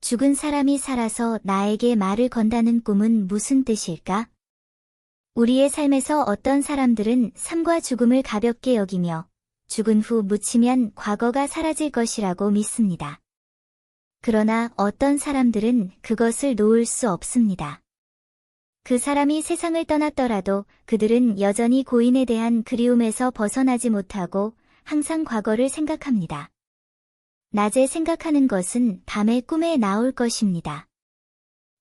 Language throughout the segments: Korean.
죽은 사람이 살아서 나에게 말을 건다는 꿈은 무슨 뜻일까? 우리의 삶에서 어떤 사람들은 삶과 죽음을 가볍게 여기며 죽은 후 묻히면 과거가 사라질 것이라고 믿습니다. 그러나 어떤 사람들은 그것을 놓을 수 없습니다. 그 사람이 세상을 떠났더라도 그들은 여전히 고인에 대한 그리움에서 벗어나지 못하고 항상 과거를 생각합니다. 낮에 생각하는 것은 밤에 꿈에 나올 것입니다.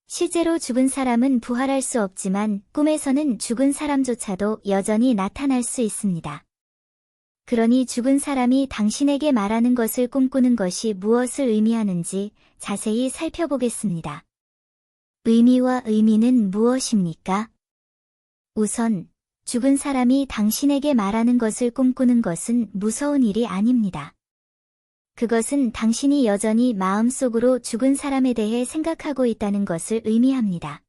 실제로 죽은 사람은 부활할 수 없지만 꿈에서는 죽은 사람조차도 여전히 나타날 수 있습니다. 그러니 죽은 사람이 당신에게 말하는 것을 꿈꾸는 것이 무엇을 의미하는지 자세히 살펴보겠습니다. 의미와 의미는 무엇입니까? 우선, 죽은 사람이 당신에게 말하는 것을 꿈꾸는 것은 무서운 일이 아닙니다. 그것은 당신이 여전히 마음속으로 죽은 사람에 대해 생각하고 있다는 것을 의미합니다.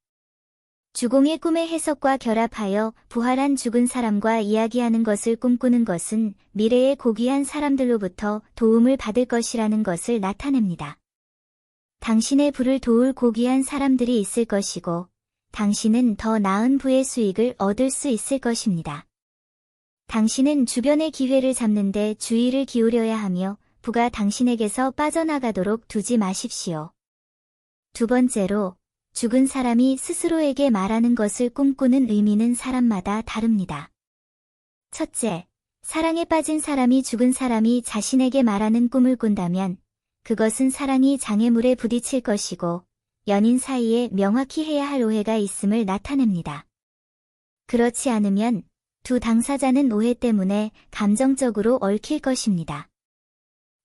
주공의 꿈의 해석과 결합하여 부활한 죽은 사람과 이야기하는 것을 꿈꾸는 것은 미래의 고귀한 사람들로부터 도움을 받을 것이라는 것을 나타냅니다. 당신의 부를 도울 고귀한 사람들이 있을 것이고, 당신은 더 나은 부의 수익을 얻을 수 있을 것입니다. 당신은 주변의 기회를 잡는 데 주의를 기울여야 하며, 부가 당신에게서 빠져나가도록 두지 마십시오. 두 번째로, 죽은 사람이 스스로에게 말하는 것을 꿈꾸는 의미는 사람마다 다릅니다. 첫째, 사랑에 빠진 사람이 죽은 사람이 자신에게 말하는 꿈을 꾼다면 그것은 사랑이 장애물에 부딪힐 것이고 연인 사이에 명확히 해야 할 오해가 있음을 나타냅니다. 그렇지 않으면 두 당사자는 오해 때문에 감정적으로 얽힐 것입니다.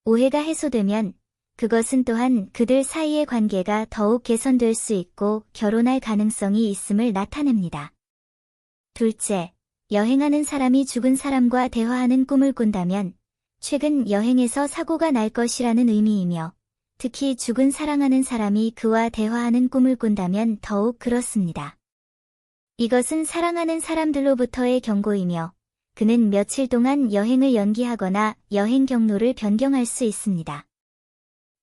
오해가 해소되면 그것은 또한 그들 사이의 관계가 더욱 개선될 수 있고 결혼할 가능성이 있음을 나타냅니다. 둘째, 여행하는 사람이 죽은 사람과 대화하는 꿈을 꾼다면 최근 여행에서 사고가 날 것이라는 의미이며 특히 죽은 사랑하는 사람이 그와 대화하는 꿈을 꾼다면 더욱 그렇습니다. 이것은 사랑하는 사람들로부터의 경고이며 그는 며칠 동안 여행을 연기하거나 여행 경로를 변경할 수 있습니다.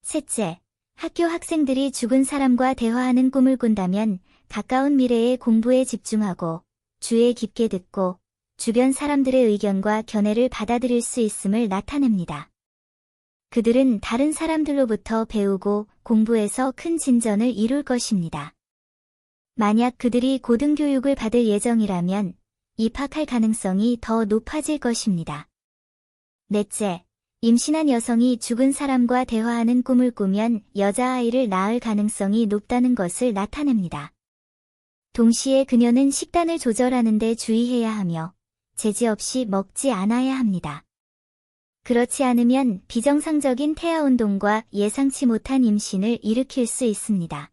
셋째, 학교 학생들이 죽은 사람과 대화하는 꿈을 꾼다면 가까운 미래의 공부에 집중하고 주의 깊게 듣고 주변 사람들의 의견과 견해를 받아들일 수 있음을 나타냅니다. 그들은 다른 사람들로부터 배우고 공부에서 큰 진전을 이룰 것입니다. 만약 그들이 고등교육을 받을 예정이라면 입학할 가능성이 더 높아질 것입니다. 넷째, 임신한 여성이 죽은 사람과 대화하는 꿈을 꾸면 여자아이를 낳을 가능성이 높다는 것을 나타냅니다. 동시에 그녀는 식단을 조절하는 데 주의해야 하며 제지 없이 먹지 않아야 합니다. 그렇지 않으면 비정상적인 태아운동과 예상치 못한 임신을 일으킬 수 있습니다.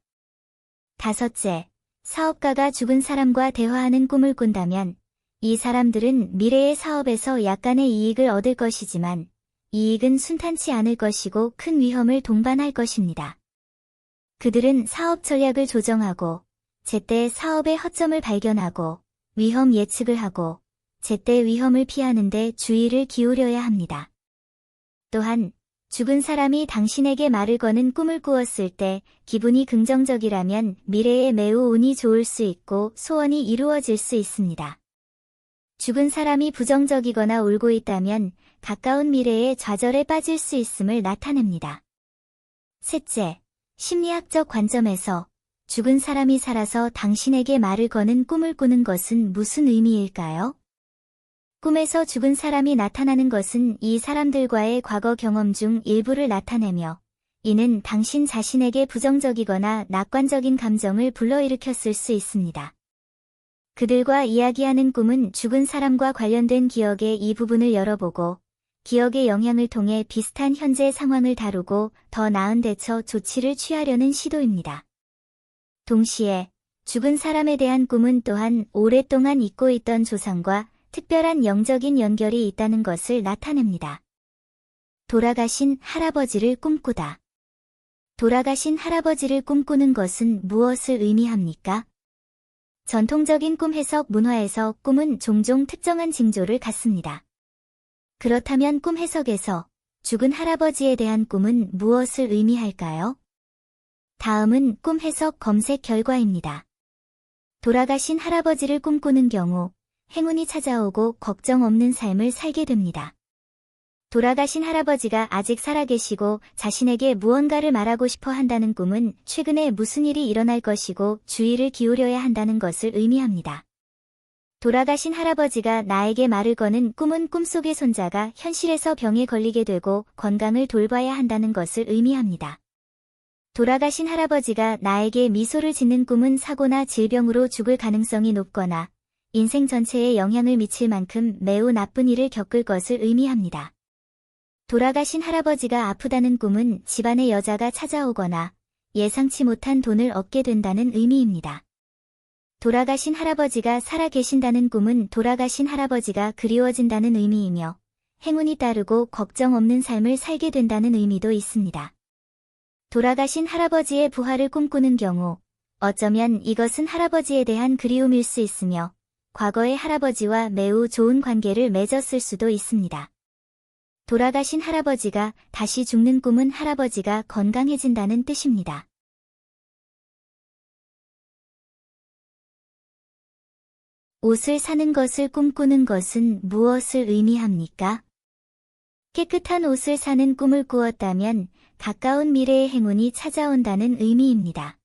다섯째, 사업가가 죽은 사람과 대화하는 꿈을 꾼다면 이 사람들은 미래의 사업에서 약간의 이익을 얻을 것이지만 이익은 순탄치 않을 것이고 큰 위험을 동반할 것입니다. 그들은 사업 전략을 조정하고 제때 사업의 허점을 발견하고 위험 예측을 하고 제때 위험을 피하는 데 주의를 기울여야 합니다. 또한 죽은 사람이 당신에게 말을 거는 꿈을 꾸었을 때 기분이 긍정적이라면 미래에 매우 운이 좋을 수 있고 소원이 이루어질 수 있습니다. 죽은 사람이 부정적이거나 울고 있다면 가까운 미래에 좌절에 빠질 수 있음을 나타냅니다. 셋째, 심리학적 관점에서 죽은 사람이 살아서 당신에게 말을 거는 꿈을 꾸는 것은 무슨 의미일까요? 꿈에서 죽은 사람이 나타나는 것은 이 사람들과의 과거 경험 중 일부를 나타내며 이는 당신 자신에게 부정적이거나 낙관적인 감정을 불러일으켰을 수 있습니다. 그들과 이야기하는 꿈은 죽은 사람과 관련된 기억의 이 부분을 열어보고 기억의 영향을 통해 비슷한 현재 상황을 다루고 더 나은 대처 조치를 취하려는 시도입니다. 동시에 죽은 사람에 대한 꿈은 또한 오랫동안 잊고 있던 조상과 특별한 영적인 연결이 있다는 것을 나타냅니다. 돌아가신 할아버지를 꿈꾸다. 돌아가신 할아버지를 꿈꾸는 것은 무엇을 의미합니까? 전통적인 꿈 해석 문화에서 꿈은 종종 특정한 징조를 갖습니다. 그렇다면 꿈 해석에서 죽은 할아버지에 대한 꿈은 무엇을 의미할까요? 다음은 꿈 해석 검색 결과입니다. 돌아가신 할아버지를 꿈꾸는 경우 행운이 찾아오고 걱정 없는 삶을 살게 됩니다. 돌아가신 할아버지가 아직 살아계시고 자신에게 무언가를 말하고 싶어 한다는 꿈은 최근에 무슨 일이 일어날 것이고 주의를 기울여야 한다는 것을 의미합니다. 돌아가신 할아버지가 나에게 말을 거는 꿈은 꿈속의 손자가 현실에서 병에 걸리게 되고 건강을 돌봐야 한다는 것을 의미합니다. 돌아가신 할아버지가 나에게 미소를 짓는 꿈은 사고나 질병으로 죽을 가능성이 높거나 인생 전체에 영향을 미칠 만큼 매우 나쁜 일을 겪을 것을 의미합니다. 돌아가신 할아버지가 아프다는 꿈은 집안에 여자가 찾아오거나 예상치 못한 돈을 얻게 된다는 의미입니다. 돌아가신 할아버지가 살아 계신다는 꿈은 돌아가신 할아버지가 그리워진다는 의미이며 행운이 따르고 걱정 없는 삶을 살게 된다는 의미도 있습니다. 돌아가신 할아버지의 부활을 꿈꾸는 경우 어쩌면 이것은 할아버지에 대한 그리움일 수 있으며 과거의 할아버지와 매우 좋은 관계를 맺었을 수도 있습니다. 돌아가신 할아버지가 다시 죽는 꿈은 할아버지가 건강해진다는 뜻입니다. 옷을 사는 것을 꿈꾸는 것은 무엇을 의미합니까? 깨끗한 옷을 사는 꿈을 꾸었다면 가까운 미래의 행운이 찾아온다는 의미입니다.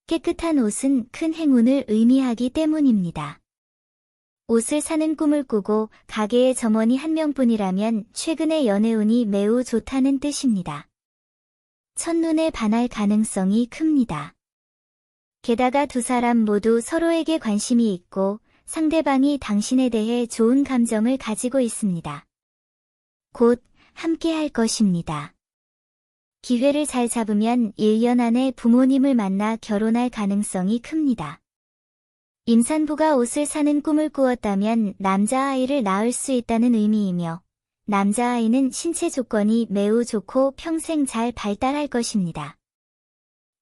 깨끗한 옷은 큰 행운을 의미하기 때문입니다. 옷을 사는 꿈을 꾸고 가게의 점원이 한 명뿐이라면 최근의 연애운이 매우 좋다는 뜻입니다. 첫눈에 반할 가능성이 큽니다. 게다가 두 사람 모두 서로에게 관심이 있고 상대방이 당신에 대해 좋은 감정을 가지고 있습니다. 곧 함께 할 것입니다. 기회를 잘 잡으면 1년 안에 부모님을 만나 결혼할 가능성이 큽니다. 임산부가 옷을 사는 꿈을 꾸었다면 남자아이를 낳을 수 있다는 의미이며 남자아이는 신체 조건이 매우 좋고 평생 잘 발달할 것입니다.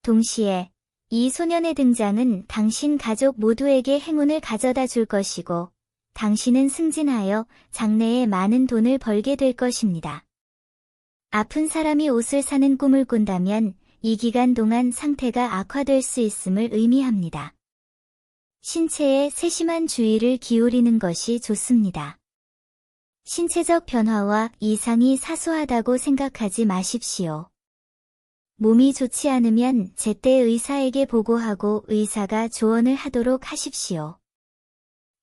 동시에 이 소년의 등장은 당신 가족 모두에게 행운을 가져다 줄 것이고 당신은 승진하여 장래에 많은 돈을 벌게 될 것입니다. 아픈 사람이 옷을 사는 꿈을 꾼다면 이 기간 동안 상태가 악화될 수 있음을 의미합니다. 신체에 세심한 주의를 기울이는 것이 좋습니다. 신체적 변화와 이상이 사소하다고 생각하지 마십시오. 몸이 좋지 않으면 제때 의사에게 보고하고 의사가 조언을 하도록 하십시오.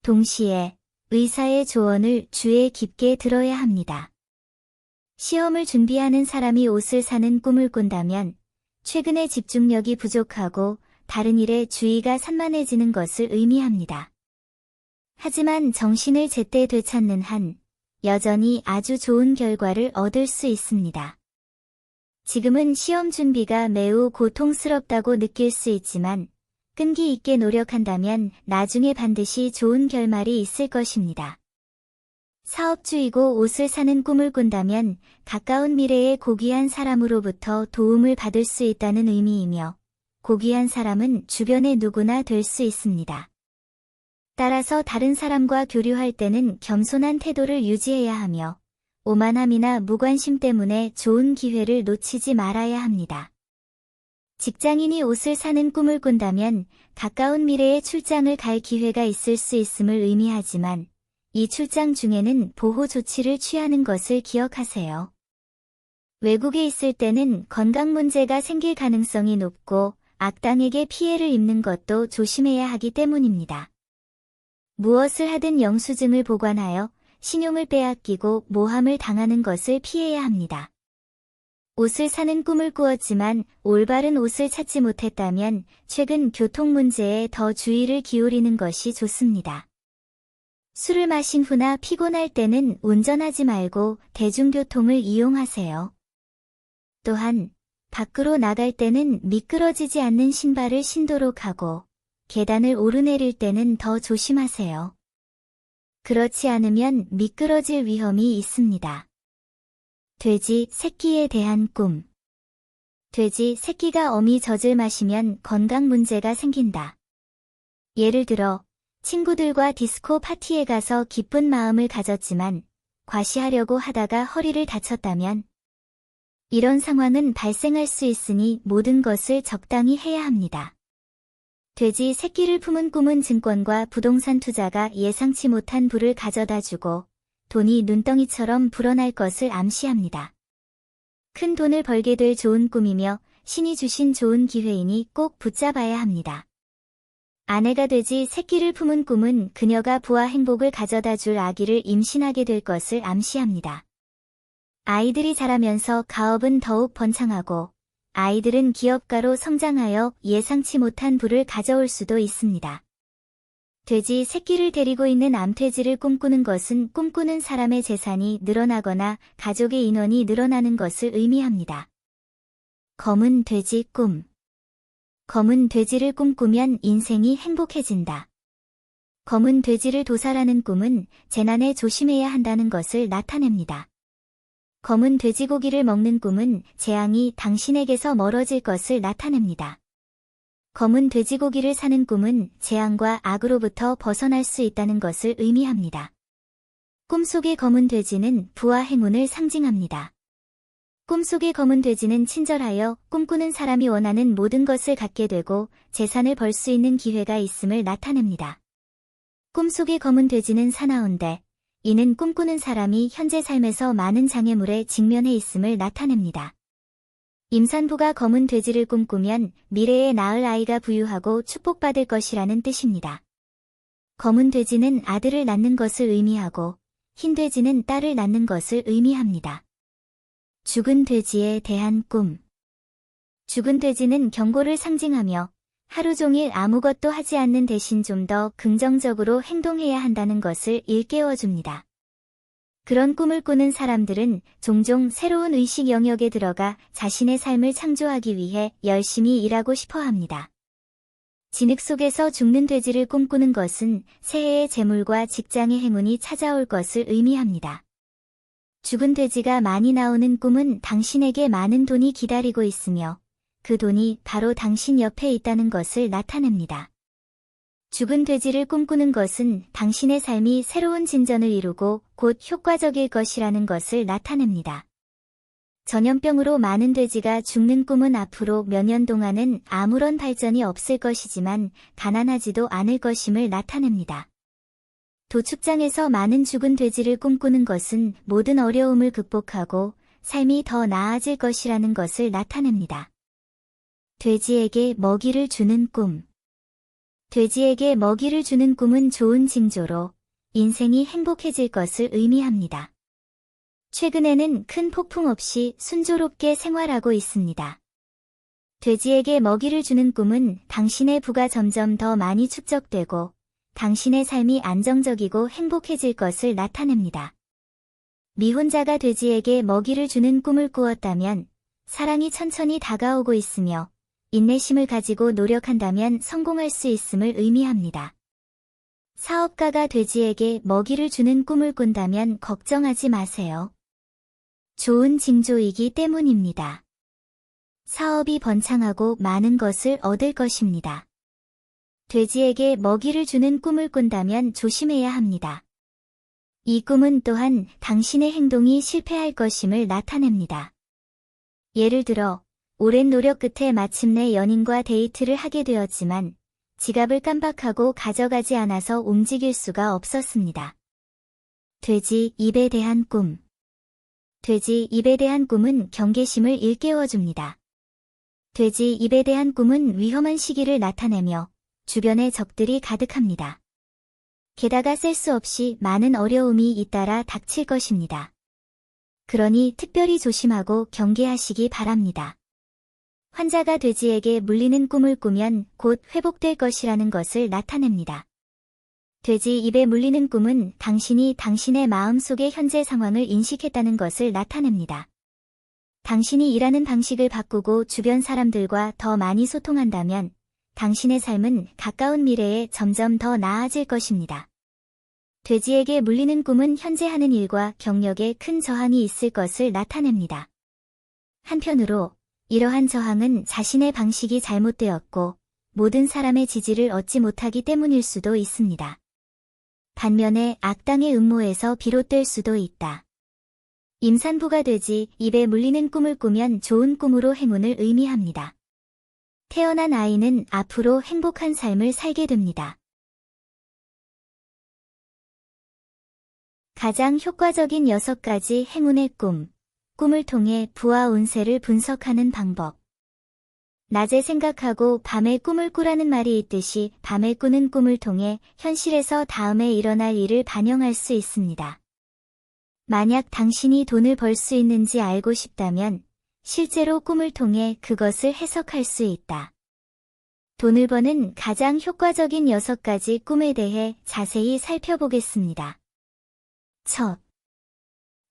동시에 의사의 조언을 주의 깊게 들어야 합니다. 시험을 준비하는 사람이 옷을 사는 꿈을 꾼다면 최근에 집중력이 부족하고 다른 일에 주의가 산만해지는 것을 의미합니다. 하지만 정신을 제때 되찾는 한 여전히 아주 좋은 결과를 얻을 수 있습니다. 지금은 시험 준비가 매우 고통스럽다고 느낄 수 있지만 끈기 있게 노력한다면 나중에 반드시 좋은 결말이 있을 것입니다. 사업주이고 옷을 사는 꿈을 꾼다면 가까운 미래에 고귀한 사람으로부터 도움을 받을 수 있다는 의미이며 고귀한 사람은 주변의 누구나 될 수 있습니다. 따라서 다른 사람과 교류할 때는 겸손한 태도를 유지해야 하며 오만함이나 무관심 때문에 좋은 기회를 놓치지 말아야 합니다. 직장인이 옷을 사는 꿈을 꾼다면 가까운 미래에 출장을 갈 기회가 있을 수 있음을 의미하지만 이 출장 중에는 보호 조치를 취하는 것을 기억하세요. 외국에 있을 때는 건강 문제가 생길 가능성이 높고 악당에게 피해를 입는 것도 조심해야 하기 때문입니다. 무엇을 하든 영수증을 보관하여 신용을 빼앗기고 모함을 당하는 것을 피해야 합니다. 옷을 사는 꿈을 꾸었지만 올바른 옷을 찾지 못했다면 최근 교통 문제에 더 주의를 기울이는 것이 좋습니다. 술을 마신 후나 피곤할 때는 운전하지 말고 대중교통을 이용하세요. 또한 밖으로 나갈 때는 미끄러지지 않는 신발을 신도록 하고 계단을 오르내릴 때는 더 조심하세요. 그렇지 않으면 미끄러질 위험이 있습니다. 돼지 새끼에 대한 꿈. 돼지 새끼가 어미 젖을 마시면 건강 문제가 생긴다. 예를 들어 친구들과 디스코 파티에 가서 기쁜 마음을 가졌지만 과시하려고 하다가 허리를 다쳤다면 이런 상황은 발생할 수 있으니 모든 것을 적당히 해야 합니다. 돼지 새끼를 품은 꿈은 증권과 부동산 투자가 예상치 못한 부를 가져다주고 돈이 눈덩이처럼 불어날 것을 암시합니다. 큰 돈을 벌게 될 좋은 꿈이며 신이 주신 좋은 기회이니 꼭 붙잡아야 합니다. 아내가 돼지 새끼를 품은 꿈은 그녀가 부와 행복을 가져다 줄 아기를 임신하게 될 것을 암시합니다. 아이들이 자라면서 가업은 더욱 번창하고 아이들은 기업가로 성장하여 예상치 못한 부를 가져올 수도 있습니다. 돼지 새끼를 데리고 있는 암돼지를 꿈꾸는 것은 꿈꾸는 사람의 재산이 늘어나거나 가족의 인원이 늘어나는 것을 의미합니다. 검은 돼지 꿈. 검은 돼지를 꿈꾸면 인생이 행복해진다. 검은 돼지를 도살하는 꿈은 재난에 조심해야 한다는 것을 나타냅니다. 검은 돼지고기를 먹는 꿈은 재앙이 당신에게서 멀어질 것을 나타냅니다. 검은 돼지고기를 사는 꿈은 재앙과 악으로부터 벗어날 수 있다는 것을 의미합니다. 꿈속의 검은 돼지는 부와 행운을 상징합니다. 꿈속의 검은 돼지는 친절하여 꿈꾸는 사람이 원하는 모든 것을 갖게 되고 재산을 벌 수 있는 기회가 있음을 나타냅니다. 꿈속의 검은 돼지는 사나운데 이는 꿈꾸는 사람이 현재 삶에서 많은 장애물에 직면해 있음을 나타냅니다. 임산부가 검은 돼지를 꿈꾸면 미래에 낳을 아이가 부유하고 축복받을 것이라는 뜻입니다. 검은 돼지는 아들을 낳는 것을 의미하고 흰 돼지는 딸을 낳는 것을 의미합니다. 죽은 돼지에 대한 꿈. 죽은 돼지는 경고를 상징하며 하루 종일 아무것도 하지 않는 대신 좀 더 긍정적으로 행동해야 한다는 것을 일깨워줍니다. 그런 꿈을 꾸는 사람들은 종종 새로운 의식 영역에 들어가 자신의 삶을 창조하기 위해 열심히 일하고 싶어 합니다. 진흙 속에서 죽는 돼지를 꿈꾸는 것은 새해의 재물과 직장의 행운이 찾아올 것을 의미합니다. 죽은 돼지가 많이 나오는 꿈은 당신에게 많은 돈이 기다리고 있으며 그 돈이 바로 당신 옆에 있다는 것을 나타냅니다. 죽은 돼지를 꿈꾸는 것은 당신의 삶이 새로운 진전을 이루고 곧 효과적일 것이라는 것을 나타냅니다. 전염병으로 많은 돼지가 죽는 꿈은 앞으로 몇 년 동안은 아무런 발전이 없을 것이지만 가난하지도 않을 것임을 나타냅니다. 도축장에서 많은 죽은 돼지를 꿈꾸는 것은 모든 어려움을 극복하고 삶이 더 나아질 것이라는 것을 나타냅니다. 돼지에게 먹이를 주는 꿈. 돼지에게 먹이를 주는 꿈은 좋은 징조로 인생이 행복해질 것을 의미합니다. 최근에는 큰 폭풍 없이 순조롭게 생활하고 있습니다. 돼지에게 먹이를 주는 꿈은 당신의 부가 점점 더 많이 축적되고 당신의 삶이 안정적이고 행복해질 것을 나타냅니다. 미혼자가 돼지에게 먹이를 주는 꿈을 꾸었다면 사랑이 천천히 다가오고 있으며 인내심을 가지고 노력한다면 성공할 수 있음을 의미합니다. 사업가가 돼지에게 먹이를 주는 꿈을 꾼다면 걱정하지 마세요. 좋은 징조이기 때문입니다. 사업이 번창하고 많은 것을 얻을 것입니다. 돼지에게 먹이를 주는 꿈을 꾼다면 조심해야 합니다. 이 꿈은 또한 당신의 행동이 실패할 것임을 나타냅니다. 예를 들어, 오랜 노력 끝에 마침내 연인과 데이트를 하게 되었지만 지갑을 깜빡하고 가져가지 않아서 움직일 수가 없었습니다. 돼지 입에 대한 꿈. 돼지 입에 대한 꿈은 경계심을 일깨워줍니다. 돼지 입에 대한 꿈은 위험한 시기를 나타내며 주변에 적들이 가득합니다. 게다가 셀 수 없이 많은 어려움이 잇따라 닥칠 것입니다. 그러니 특별히 조심하고 경계하시기 바랍니다. 환자가 돼지에게 물리는 꿈을 꾸면 곧 회복될 것이라는 것을 나타냅니다. 돼지 입에 물리는 꿈은 당신이 당신의 마음속의 현재 상황을 인식했다는 것을 나타냅니다. 당신이 일하는 방식을 바꾸고 주변 사람들과 더 많이 소통한다면 당신의 삶은 가까운 미래에 점점 더 나아질 것입니다. 돼지에게 물리는 꿈은 현재 하는 일과 경력에 큰 저항이 있을 것을 나타냅니다. 한편으로 이러한 저항은 자신의 방식이 잘못되었고 모든 사람의 지지를 얻지 못하기 때문일 수도 있습니다. 반면에 악당의 음모에서 비롯될 수도 있다. 임산부가 되지 입에 물리는 꿈을 꾸면 좋은 꿈으로 행운을 의미합니다. 태어난 아이는 앞으로 행복한 삶을 살게 됩니다. 가장 효과적인 6가지 행운의 꿈. 꿈을 통해 부와 운세를 분석하는 방법. 낮에 생각하고 밤에 꿈을 꾸라는 말이 있듯이 밤에 꾸는 꿈을 통해 현실에서 다음에 일어날 일을 반영할 수 있습니다. 만약 당신이 돈을 벌 수 있는지 알고 싶다면 실제로 꿈을 통해 그것을 해석할 수 있다. 돈을 버는 가장 효과적인 6가지 꿈에 대해 자세히 살펴보겠습니다. 첫,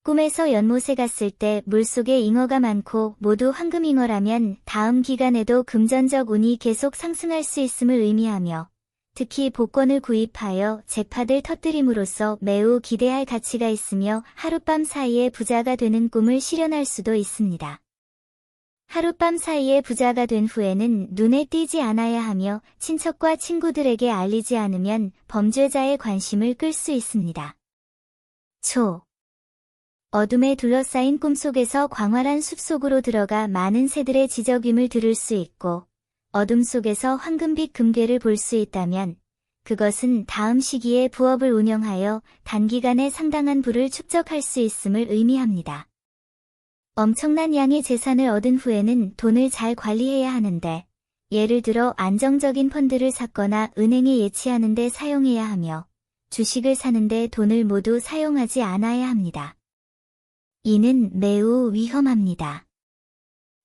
꿈에서 연못에 갔을 때 물속에 잉어가 많고 모두 황금잉어라면 다음 기간에도 금전적 운이 계속 상승할 수 있음을 의미하며 특히 복권을 구입하여 잭팟을 터뜨림으로써 매우 기대할 가치가 있으며 하룻밤 사이에 부자가 되는 꿈을 실현할 수도 있습니다. 하룻밤 사이에 부자가 된 후에는 눈에 띄지 않아야 하며 친척과 친구들에게 알리지 않으면 범죄자의 관심을 끌 수 있습니다. 초. 어둠에 둘러싸인 꿈속에서 광활한 숲속으로 들어가 많은 새들의 지저귀를 들을 수 있고 어둠 속에서 황금빛 금괴를 볼 수 있다면 그것은 다음 시기에 부업을 운영하여 단기간에 상당한 부를 축적할 수 있음을 의미합니다. 엄청난 양의 재산을 얻은 후에는 돈을 잘 관리해야 하는데 예를 들어 안정적인 펀드를 샀거나 은행에 예치하는 데 사용해야 하며 주식을 사는데 돈을 모두 사용하지 않아야 합니다. 이는 매우 위험합니다.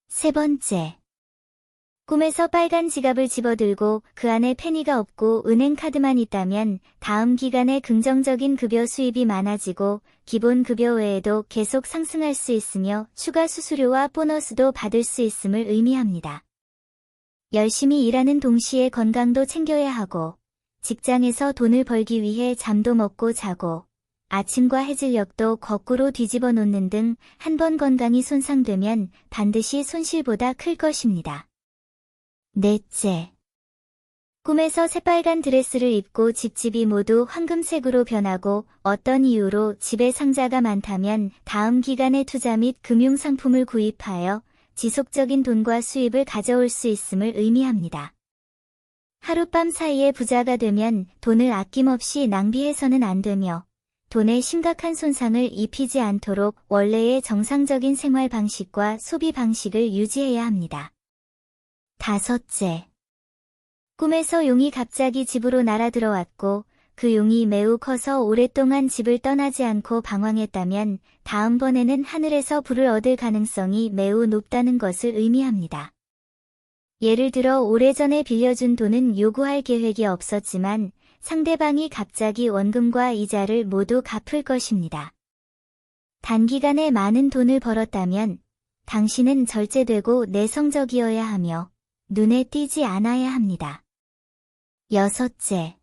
세 번째. 꿈에서 빨간 지갑을 집어들고 그 안에 페니가 없고 은행 카드만 있다면 다음 기간에 긍정적인 급여 수입이 많아지고 기본 급여 외에도 계속 상승할 수 있으며 추가 수수료와 보너스도 받을 수 있음을 의미합니다. 열심히 일하는 동시에 건강도 챙겨야 하고 직장에서 돈을 벌기 위해 잠도 먹고 자고 아침과 해질녘도 거꾸로 뒤집어 놓는 등 한 번 건강이 손상되면 반드시 손실보다 클 것입니다. 넷째. 꿈에서 새빨간 드레스를 입고 집집이 모두 황금색으로 변하고 어떤 이유로 집에 상자가 많다면 다음 기간에 투자 및 금융상품을 구입하여 지속적인 돈과 수입을 가져올 수 있음을 의미합니다. 하룻밤 사이에 부자가 되면 돈을 아낌없이 낭비해서는 안 되며 돈에 심각한 손상을 입히지 않도록 원래의 정상적인 생활 방식과 소비 방식을 유지해야 합니다. 다섯째. 꿈에서 용이 갑자기 집으로 날아들어왔고 그 용이 매우 커서 오랫동안 집을 떠나지 않고 방황했다면 다음번에는 하늘에서 부를 얻을 가능성이 매우 높다는 것을 의미합니다. 예를 들어 오래전에 빌려준 돈은 요구할 계획이 없었지만 상대방이 갑자기 원금과 이자를 모두 갚을 것입니다. 단기간에 많은 돈을 벌었다면 당신은 절제되고 내성적이어야 하며 눈에 띄지 않아야 합니다. 여섯째.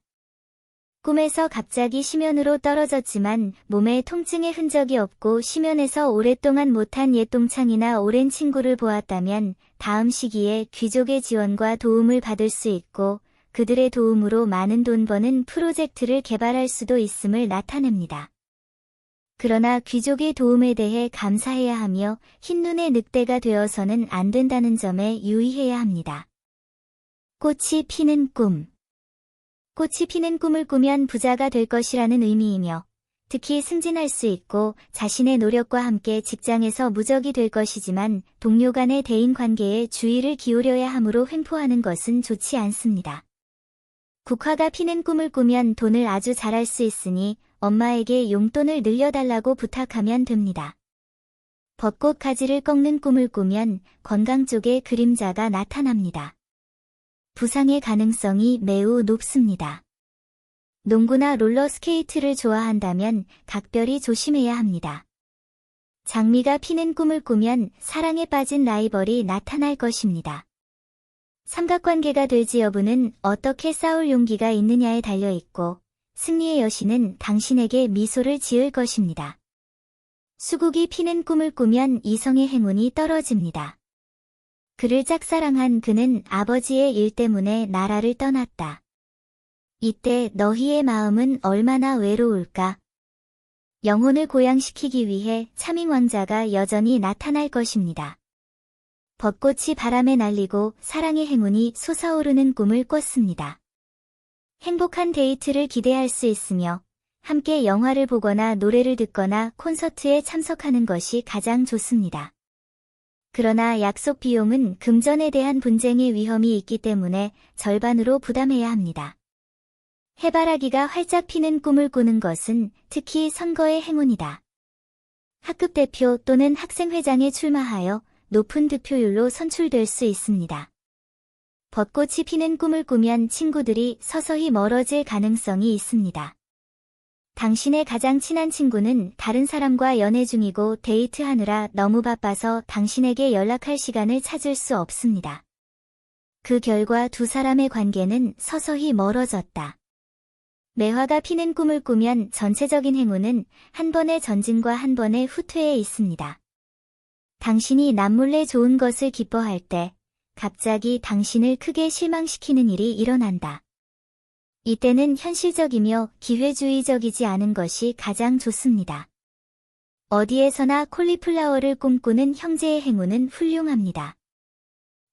꿈에서 갑자기 심연으로 떨어졌지만 몸에 통증의 흔적이 없고 심연에서 오랫동안 못한 옛 동창이나 오랜 친구를 보았다면 다음 시기에 귀족의 지원과 도움을 받을 수 있고 그들의 도움으로 많은 돈 버는 프로젝트를 개발할 수도 있음을 나타냅니다. 그러나 귀족의 도움에 대해 감사해야 하며 흰눈의 늑대가 되어서는 안 된다는 점에 유의해야 합니다. 꽃이 피는 꿈. 꽃이 피는 꿈을 꾸면 부자가 될 것이라는 의미이며 특히 승진할 수 있고 자신의 노력과 함께 직장에서 무적이 될 것이지만 동료 간의 대인관계에 주의를 기울여야 하므로 횡포하는 것은 좋지 않습니다. 국화가 피는 꿈을 꾸면 돈을 아주 잘할 수 있으니 엄마에게 용돈을 늘려달라고 부탁하면 됩니다. 벚꽃 가지를 꺾는 꿈을 꾸면 건강 쪽에 그림자가 나타납니다. 부상의 가능성이 매우 높습니다. 농구나 롤러스케이트를 좋아한다면 각별히 조심해야 합니다. 장미가 피는 꿈을 꾸면 사랑에 빠진 라이벌이 나타날 것입니다. 삼각관계가 될지 여부는 어떻게 싸울 용기가 있느냐에 달려있고 승리의 여신은 당신에게 미소를 지을 것입니다. 수국이 피는 꿈을 꾸면 이성의 행운이 떨어집니다. 그를 짝사랑한 그는 아버지의 일 때문에 나라를 떠났다. 이때 너희의 마음은 얼마나 외로울까? 영혼을 고양시키기 위해 차밍 왕자가 여전히 나타날 것입니다. 벚꽃이 바람에 날리고 사랑의 행운이 솟아오르는 꿈을 꿨습니다. 행복한 데이트를 기대할 수 있으며 함께 영화를 보거나 노래를 듣거나 콘서트에 참석하는 것이 가장 좋습니다. 그러나 약속 비용은 금전에 대한 분쟁의 위험이 있기 때문에 절반으로 부담해야 합니다. 해바라기가 활짝 피는 꿈을 꾸는 것은 특히 선거의 행운이다. 학급 대표 또는 학생회장에 출마하여 높은 득표율로 선출될 수 있습니다. 벚꽃이 피는 꿈을 꾸면 친구들이 서서히 멀어질 가능성이 있습니다. 당신의 가장 친한 친구는 다른 사람과 연애 중이고 데이트하느라 너무 바빠서 당신에게 연락할 시간을 찾을 수 없습니다. 그 결과 두 사람의 관계는 서서히 멀어졌다. 매화가 피는 꿈을 꾸면 전체적인 행운은 한 번의 전진과 한 번의 후퇴에 있습니다. 당신이 남몰래 좋은 것을 기뻐할 때 갑자기 당신을 크게 실망시키는 일이 일어난다. 이때는 현실적이며 기회주의적이지 않은 것이 가장 좋습니다. 어디에서나 콜리플라워를 꿈꾸는 형제의 행운은 훌륭합니다.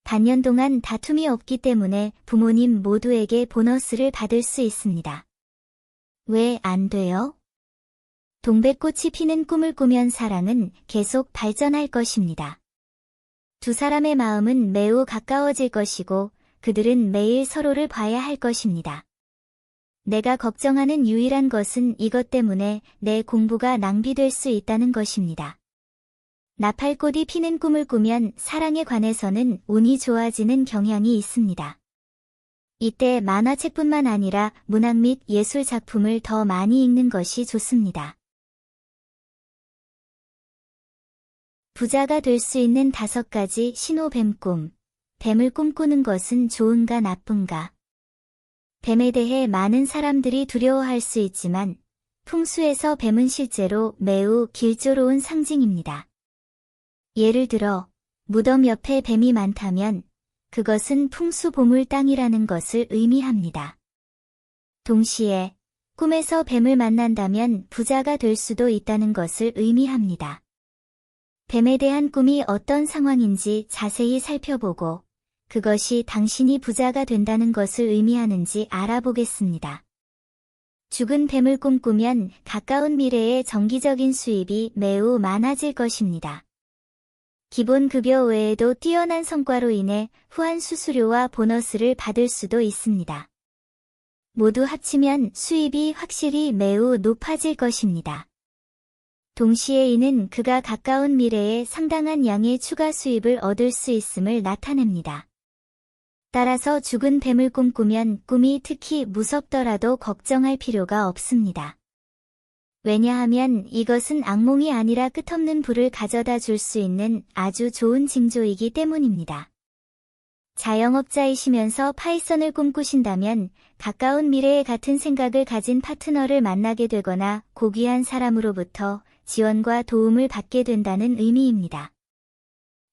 반년 동안 다툼이 없기 때문에 부모님 모두에게 보너스를 받을 수 있습니다. 왜 안 돼요? 동백꽃이 피는 꿈을 꾸면 사랑은 계속 발전할 것입니다. 두 사람의 마음은 매우 가까워질 것이고 그들은 매일 서로를 봐야 할 것입니다. 내가 걱정하는 유일한 것은 이것 때문에 내 공부가 낭비될 수 있다는 것입니다. 나팔꽃이 피는 꿈을 꾸면 사랑에 관해서는 운이 좋아지는 경향이 있습니다. 이때 만화책뿐만 아니라 문학 및 예술 작품을 더 많이 읽는 것이 좋습니다. 부자가 될 수 있는 5가지 신호뱀 꿈. 뱀을 꿈꾸는 것은 좋은가 나쁜가? 뱀에 대해 많은 사람들이 두려워할 수 있지만 풍수에서 뱀은 실제로 매우 길조로운 상징입니다. 예를 들어 무덤 옆에 뱀이 많다면 그것은 풍수보물 땅이라는 것을 의미합니다. 동시에 꿈에서 뱀을 만난다면 부자가 될 수도 있다는 것을 의미합니다. 뱀에 대한 꿈이 어떤 상황인지 자세히 살펴보고 그것이 당신이 부자가 된다는 것을 의미하는지 알아보겠습니다. 죽은 뱀을 꿈꾸면 가까운 미래에 정기적인 수입이 매우 많아질 것입니다. 기본 급여 외에도 뛰어난 성과로 인해 후한 수수료와 보너스를 받을 수도 있습니다. 모두 합치면 수입이 확실히 매우 높아질 것입니다. 동시에 이는 그가 가까운 미래에 상당한 양의 추가 수입을 얻을 수 있음을 나타냅니다. 따라서 죽은 뱀을 꿈꾸면 꿈이 특히 무섭더라도 걱정할 필요가 없습니다. 왜냐하면 이것은 악몽이 아니라 끝없는 부를 가져다 줄 수 있는 아주 좋은 징조이기 때문입니다. 자영업자이시면서 파이썬을 꿈꾸신다면 가까운 미래에 같은 생각을 가진 파트너를 만나게 되거나 고귀한 사람으로부터 지원과 도움을 받게 된다는 의미입니다.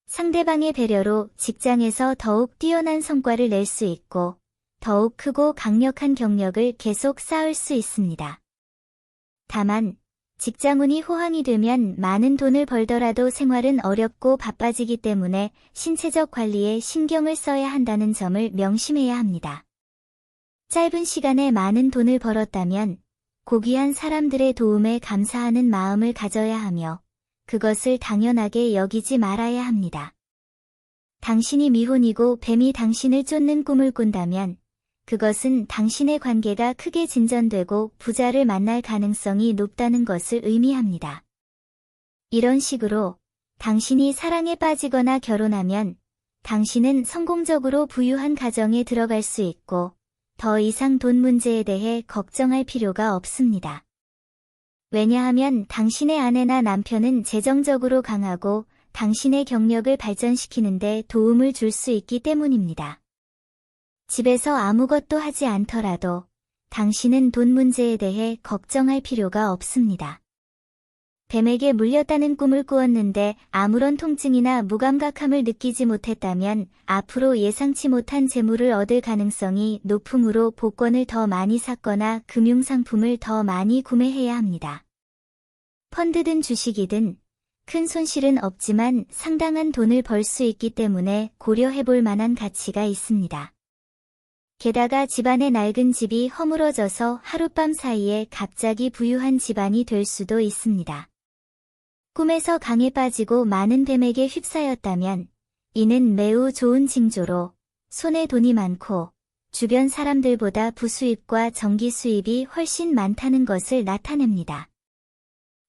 상대방의 배려로 직장에서 더욱 뛰어난 성과를 낼 수 있고 더욱 크고 강력한 경력을 계속 쌓을 수 있습니다. 다만 직장운이 호황이 되면 많은 돈을 벌더라도 생활은 어렵고 바빠지기 때문에 신체적 관리에 신경을 써야 한다는 점을 명심해야 합니다. 짧은 시간에 많은 돈을 벌었다면 고귀한 사람들의 도움에 감사하는 마음을 가져야 하며 그것을 당연하게 여기지 말아야 합니다. 당신이 미혼이고 뱀이 당신을 쫓는 꿈을 꾼다면 그것은 당신의 관계가 크게 진전되고 부자를 만날 가능성이 높다는 것을 의미합니다. 이런 식으로 당신이 사랑에 빠지거나 결혼하면 당신은 성공적으로 부유한 가정에 들어갈 수 있고 더 이상 돈 문제에 대해 걱정할 필요가 없습니다. 왜냐하면 당신의 아내나 남편은 재정적으로 강하고 당신의 경력을 발전시키는 데 도움을 줄 수 있기 때문입니다. 집에서 아무것도 하지 않더라도 당신은 돈 문제에 대해 걱정할 필요가 없습니다. 뱀에게 물렸다는 꿈을 꾸었는데 아무런 통증이나 무감각함을 느끼지 못했다면 앞으로 예상치 못한 재물을 얻을 가능성이 높으므로 복권을 더 많이 샀거나 금융상품을 더 많이 구매해야 합니다. 펀드든 주식이든 큰 손실은 없지만 상당한 돈을 벌 수 있기 때문에 고려해볼 만한 가치가 있습니다. 게다가 집안의 낡은 집이 허물어져서 하룻밤 사이에 갑자기 부유한 집안이 될 수도 있습니다. 꿈에서 강에 빠지고 많은 뱀에게 휩싸였다면 이는 매우 좋은 징조로 손에 돈이 많고 주변 사람들보다 부수입과 정기 수입이 훨씬 많다는 것을 나타냅니다.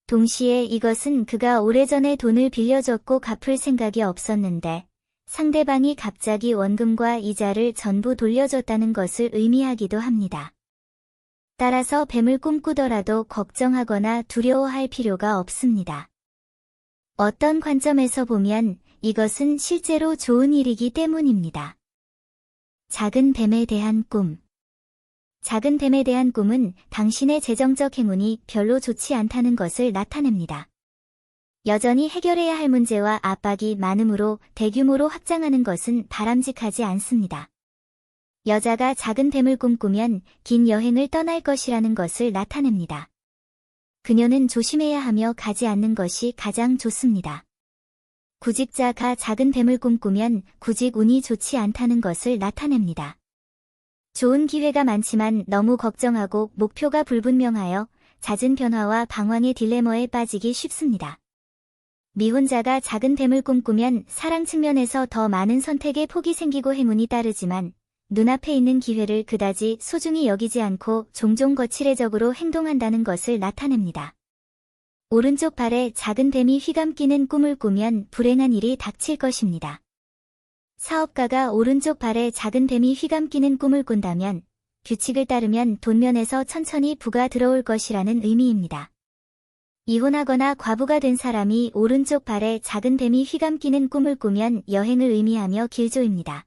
동시에 이것은 그가 오래전에 돈을 빌려줬고 갚을 생각이 없었는데 상대방이 갑자기 원금과 이자를 전부 돌려줬다는 것을 의미하기도 합니다. 따라서 뱀을 꿈꾸더라도 걱정하거나 두려워할 필요가 없습니다. 어떤 관점에서 보면 이것은 실제로 좋은 일이기 때문입니다. 작은 뱀에 대한 꿈. 작은 뱀에 대한 꿈은 당신의 재정적 행운이 별로 좋지 않다는 것을 나타냅니다. 여전히 해결해야 할 문제와 압박이 많으므로 대규모로 확장하는 것은 바람직하지 않습니다. 여자가 작은 뱀을 꿈꾸면 긴 여행을 떠날 것이라는 것을 나타냅니다. 그녀는 조심해야 하며 가지 않는 것이 가장 좋습니다. 구직자가 작은 뱀을 꿈꾸면 구직 운이 좋지 않다는 것을 나타냅니다. 좋은 기회가 많지만 너무 걱정하고 목표가 불분명하여 잦은 변화와 방황의 딜레마에 빠지기 쉽습니다. 미혼자가 작은 뱀을 꿈꾸면 사랑 측면에서 더 많은 선택의 폭이 생기고 행운이 따르지만 눈앞에 있는 기회를 그다지 소중히 여기지 않고 종종 거칠해적으로 행동한다는 것을 나타냅니다. 오른쪽 발에 작은 뱀이 휘감기는 꿈을 꾸면 불행한 일이 닥칠 것입니다. 사업가가 오른쪽 발에 작은 뱀이 휘감기는 꿈을 꾼다면 규칙을 따르면 돈면에서 천천히 부가 들어올 것이라는 의미입니다. 이혼하거나 과부가 된 사람이 오른쪽 발에 작은 뱀이 휘감기는 꿈을 꾸면 여행을 의미하며 길조입니다.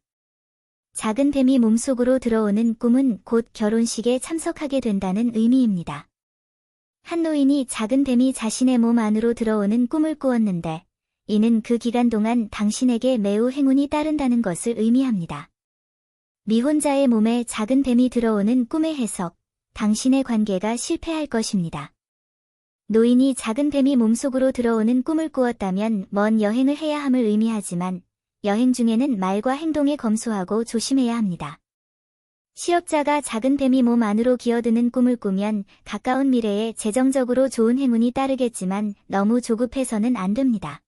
작은 뱀이 몸속으로 들어오는 꿈은 곧 결혼식에 참석하게 된다는 의미입니다. 한 노인이 작은 뱀이 자신의 몸 안으로 들어오는 꿈을 꾸었는데 이는 그 기간 동안 당신에게 매우 행운이 따른다는 것을 의미합니다. 미혼자의 몸에 작은 뱀이 들어오는 꿈의 해석, 당신의 관계가 실패할 것입니다. 노인이 작은 뱀이 몸속으로 들어오는 꿈을 꾸었다면 먼 여행을 해야 함을 의미하지만 여행 중에는 말과 행동에 검소하고 조심해야 합니다. 실업자가 작은 뱀이 몸 안으로 기어드는 꿈을 꾸면 가까운 미래에 재정적으로 좋은 행운이 따르겠지만 너무 조급해서는 안 됩니다.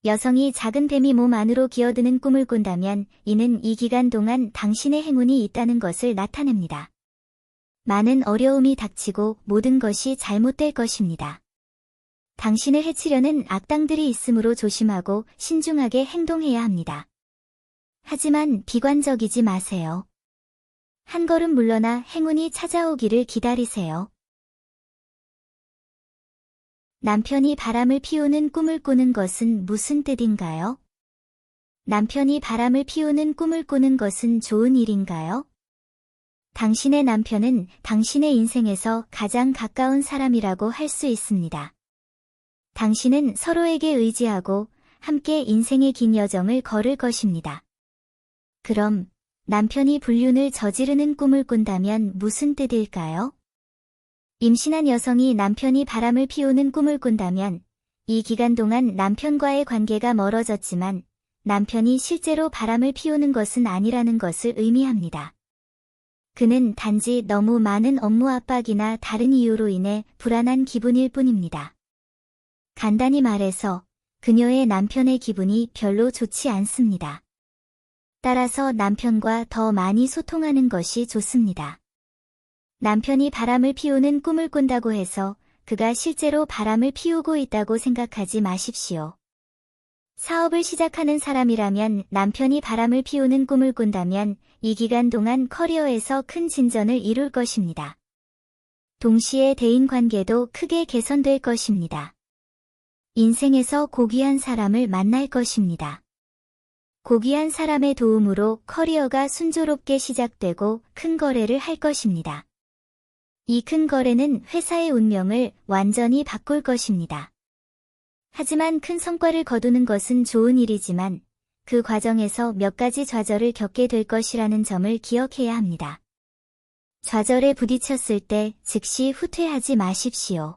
여성이 작은 뱀이 몸 안으로 기어드는 꿈을 꾼다면 이는 이 기간 동안 당신의 행운이 있다는 것을 나타냅니다. 많은 어려움이 닥치고 모든 것이 잘못될 것입니다. 당신을 해치려는 악당들이 있으므로 조심하고 신중하게 행동해야 합니다. 하지만 비관적이지 마세요. 한 걸음 물러나 행운이 찾아오기를 기다리세요. 남편이 바람을 피우는 꿈을 꾸는 것은 무슨 뜻인가요? 남편이 바람을 피우는 꿈을 꾸는 것은 좋은 일인가요? 당신의 남편은 당신의 인생에서 가장 가까운 사람이라고 할 수 있습니다. 당신은 서로에게 의지하고 함께 인생의 긴 여정을 걸을 것입니다. 그럼 남편이 불륜을 저지르는 꿈을 꾼다면 무슨 뜻일까요? 임신한 여성이 남편이 바람을 피우는 꿈을 꾼다면 이 기간 동안 남편과의 관계가 멀어졌지만 남편이 실제로 바람을 피우는 것은 아니라는 것을 의미합니다. 그는 단지 너무 많은 업무 압박이나 다른 이유로 인해 불안한 기분일 뿐입니다. 간단히 말해서 그녀의 남편의 기분이 별로 좋지 않습니다. 따라서 남편과 더 많이 소통하는 것이 좋습니다. 남편이 바람을 피우는 꿈을 꾼다고 해서 그가 실제로 바람을 피우고 있다고 생각하지 마십시오. 사업을 시작하는 사람이라면 남편이 바람을 피우는 꿈을 꾼다면 이 기간 동안 커리어에서 큰 진전을 이룰 것입니다. 동시에 대인관계도 크게 개선될 것입니다. 인생에서 고귀한 사람을 만날 것입니다. 고귀한 사람의 도움으로 커리어가 순조롭게 시작되고 큰 거래를 할 것입니다. 이 큰 거래는 회사의 운명을 완전히 바꿀 것입니다. 하지만 큰 성과를 거두는 것은 좋은 일이지만 그 과정에서 몇 가지 좌절을 겪게 될 것이라는 점을 기억해야 합니다. 좌절에 부딪혔을 때 즉시 후퇴하지 마십시오.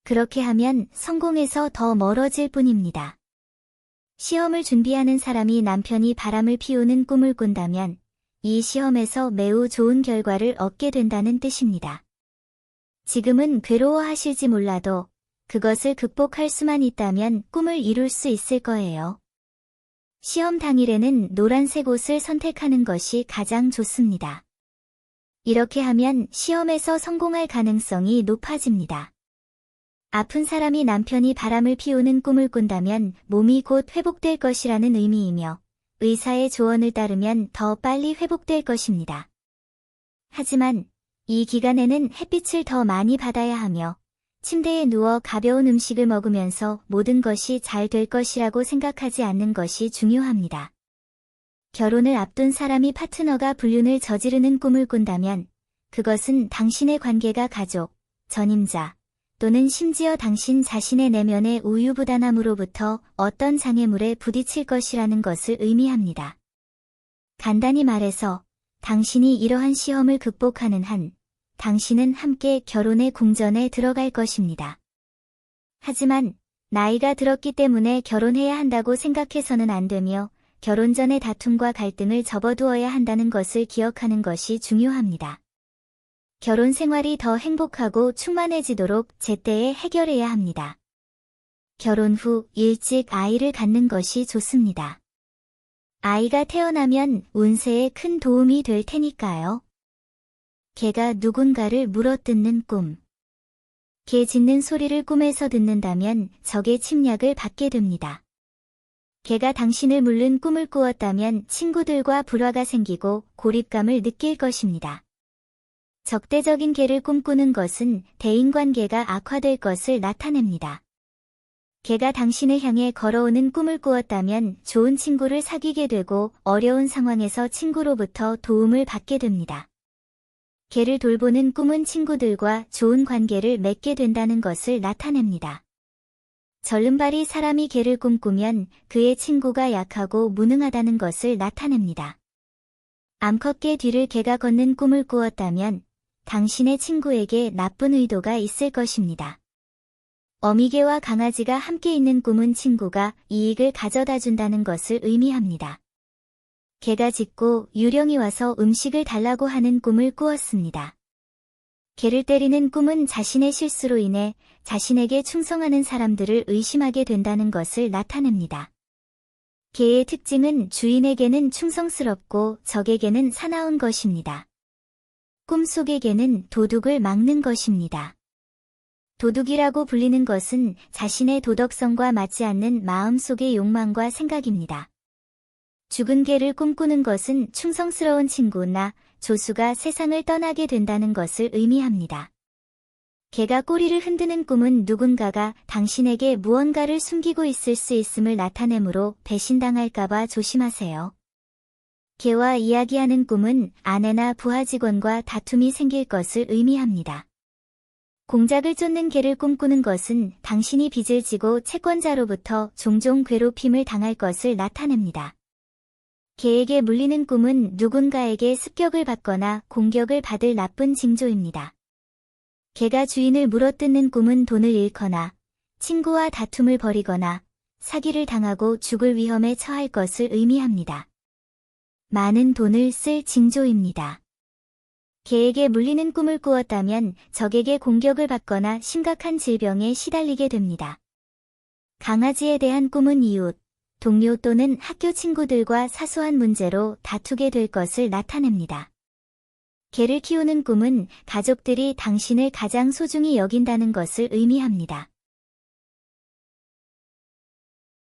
그렇게 하면 성공에서 더 멀어질 뿐입니다. 시험을 준비하는 사람이 남편이 바람을 피우는 꿈을 꾼다면 이 시험에서 매우 좋은 결과를 얻게 된다는 뜻입니다. 지금은 괴로워하실지 몰라도 그것을 극복할 수만 있다면 꿈을 이룰 수 있을 거예요. 시험 당일에는 노란색 옷을 선택하는 것이 가장 좋습니다. 이렇게 하면 시험에서 성공할 가능성이 높아집니다. 아픈 사람이 남편이 바람을 피우는 꿈을 꾼다면 몸이 곧 회복될 것이라는 의미이며 의사의 조언을 따르면 더 빨리 회복될 것입니다. 하지만 이 기간에는 햇빛을 더 많이 받아야 하며 침대에 누워 가벼운 음식을 먹으면서 모든 것이 잘 될 것이라고 생각하지 않는 것이 중요합니다. 결혼을 앞둔 사람이 파트너가 불륜을 저지르는 꿈을 꾼다면 그것은 당신의 관계가 가족, 전임자 또는 심지어 당신 자신의 내면의 우유부단함으로부터 어떤 장애물에 부딪힐 것이라는 것을 의미합니다. 간단히 말해서 당신이 이러한 시험을 극복하는 한 당신은 함께 결혼의 궁전에 들어갈 것입니다. 하지만 나이가 들었기 때문에 결혼해야 한다고 생각해서는 안 되며 결혼 전의 다툼과 갈등을 접어두어야 한다는 것을 기억하는 것이 중요합니다. 결혼 생활이 더 행복하고 충만해지도록 제때에 해결해야 합니다. 결혼 후 일찍 아이를 갖는 것이 좋습니다. 아이가 태어나면 운세에 큰 도움이 될 테니까요. 개가 누군가를 물어뜯는 꿈. 개 짖는 소리를 꿈에서 듣는다면 적의 침략을 받게 됩니다. 개가 당신을 물는 꿈을 꾸었다면 친구들과 불화가 생기고 고립감을 느낄 것입니다. 적대적인 개를 꿈꾸는 것은 대인관계가 악화될 것을 나타냅니다. 개가 당신을 향해 걸어오는 꿈을 꾸었다면 좋은 친구를 사귀게 되고 어려운 상황에서 친구로부터 도움을 받게 됩니다. 개를 돌보는 꿈은 친구들과 좋은 관계를 맺게 된다는 것을 나타냅니다. 절름발이 사람이 개를 꿈꾸면 그의 친구가 약하고 무능하다는 것을 나타냅니다. 암컷개 뒤를 개가 걷는 꿈을 꾸었다면 당신의 친구에게 나쁜 의도가 있을 것입니다. 어미개와 강아지가 함께 있는 꿈은 친구가 이익을 가져다 준다는 것을 의미합니다. 개가 짖고 유령이 와서 음식을 달라고 하는 꿈을 꾸었습니다. 개를 때리는 꿈은 자신의 실수로 인해 자신에게 충성하는 사람들을 의심하게 된다는 것을 나타냅니다. 개의 특징은 주인에게는 충성스럽고 적에게는 사나운 것입니다. 꿈속의 개는 도둑을 막는 것입니다. 도둑이라고 불리는 것은 자신의 도덕성과 맞지 않는 마음속의 욕망과 생각입니다. 죽은 개를 꿈꾸는 것은 충성스러운 친구나 조수가 세상을 떠나게 된다는 것을 의미합니다. 개가 꼬리를 흔드는 꿈은 누군가가 당신에게 무언가를 숨기고 있을 수 있음을 나타내므로 배신당할까봐 조심하세요. 개와 이야기하는 꿈은 아내나 부하 직원과 다툼이 생길 것을 의미합니다. 공작을 쫓는 개를 꿈꾸는 것은 당신이 빚을 지고 채권자로부터 종종 괴롭힘을 당할 것을 나타냅니다. 개에게 물리는 꿈은 누군가에게 습격을 받거나 공격을 받을 나쁜 징조입니다. 개가 주인을 물어뜯는 꿈은 돈을 잃거나 친구와 다툼을 벌이거나 사기를 당하고 죽을 위험에 처할 것을 의미합니다. 많은 돈을 쓸 징조입니다. 개에게 물리는 꿈을 꾸었다면 적에게 공격을 받거나 심각한 질병에 시달리게 됩니다. 강아지에 대한 꿈은 이웃, 동료 또는 학교 친구들과 사소한 문제로 다투게 될 것을 나타냅니다. 개를 키우는 꿈은 가족들이 당신을 가장 소중히 여긴다는 것을 의미합니다.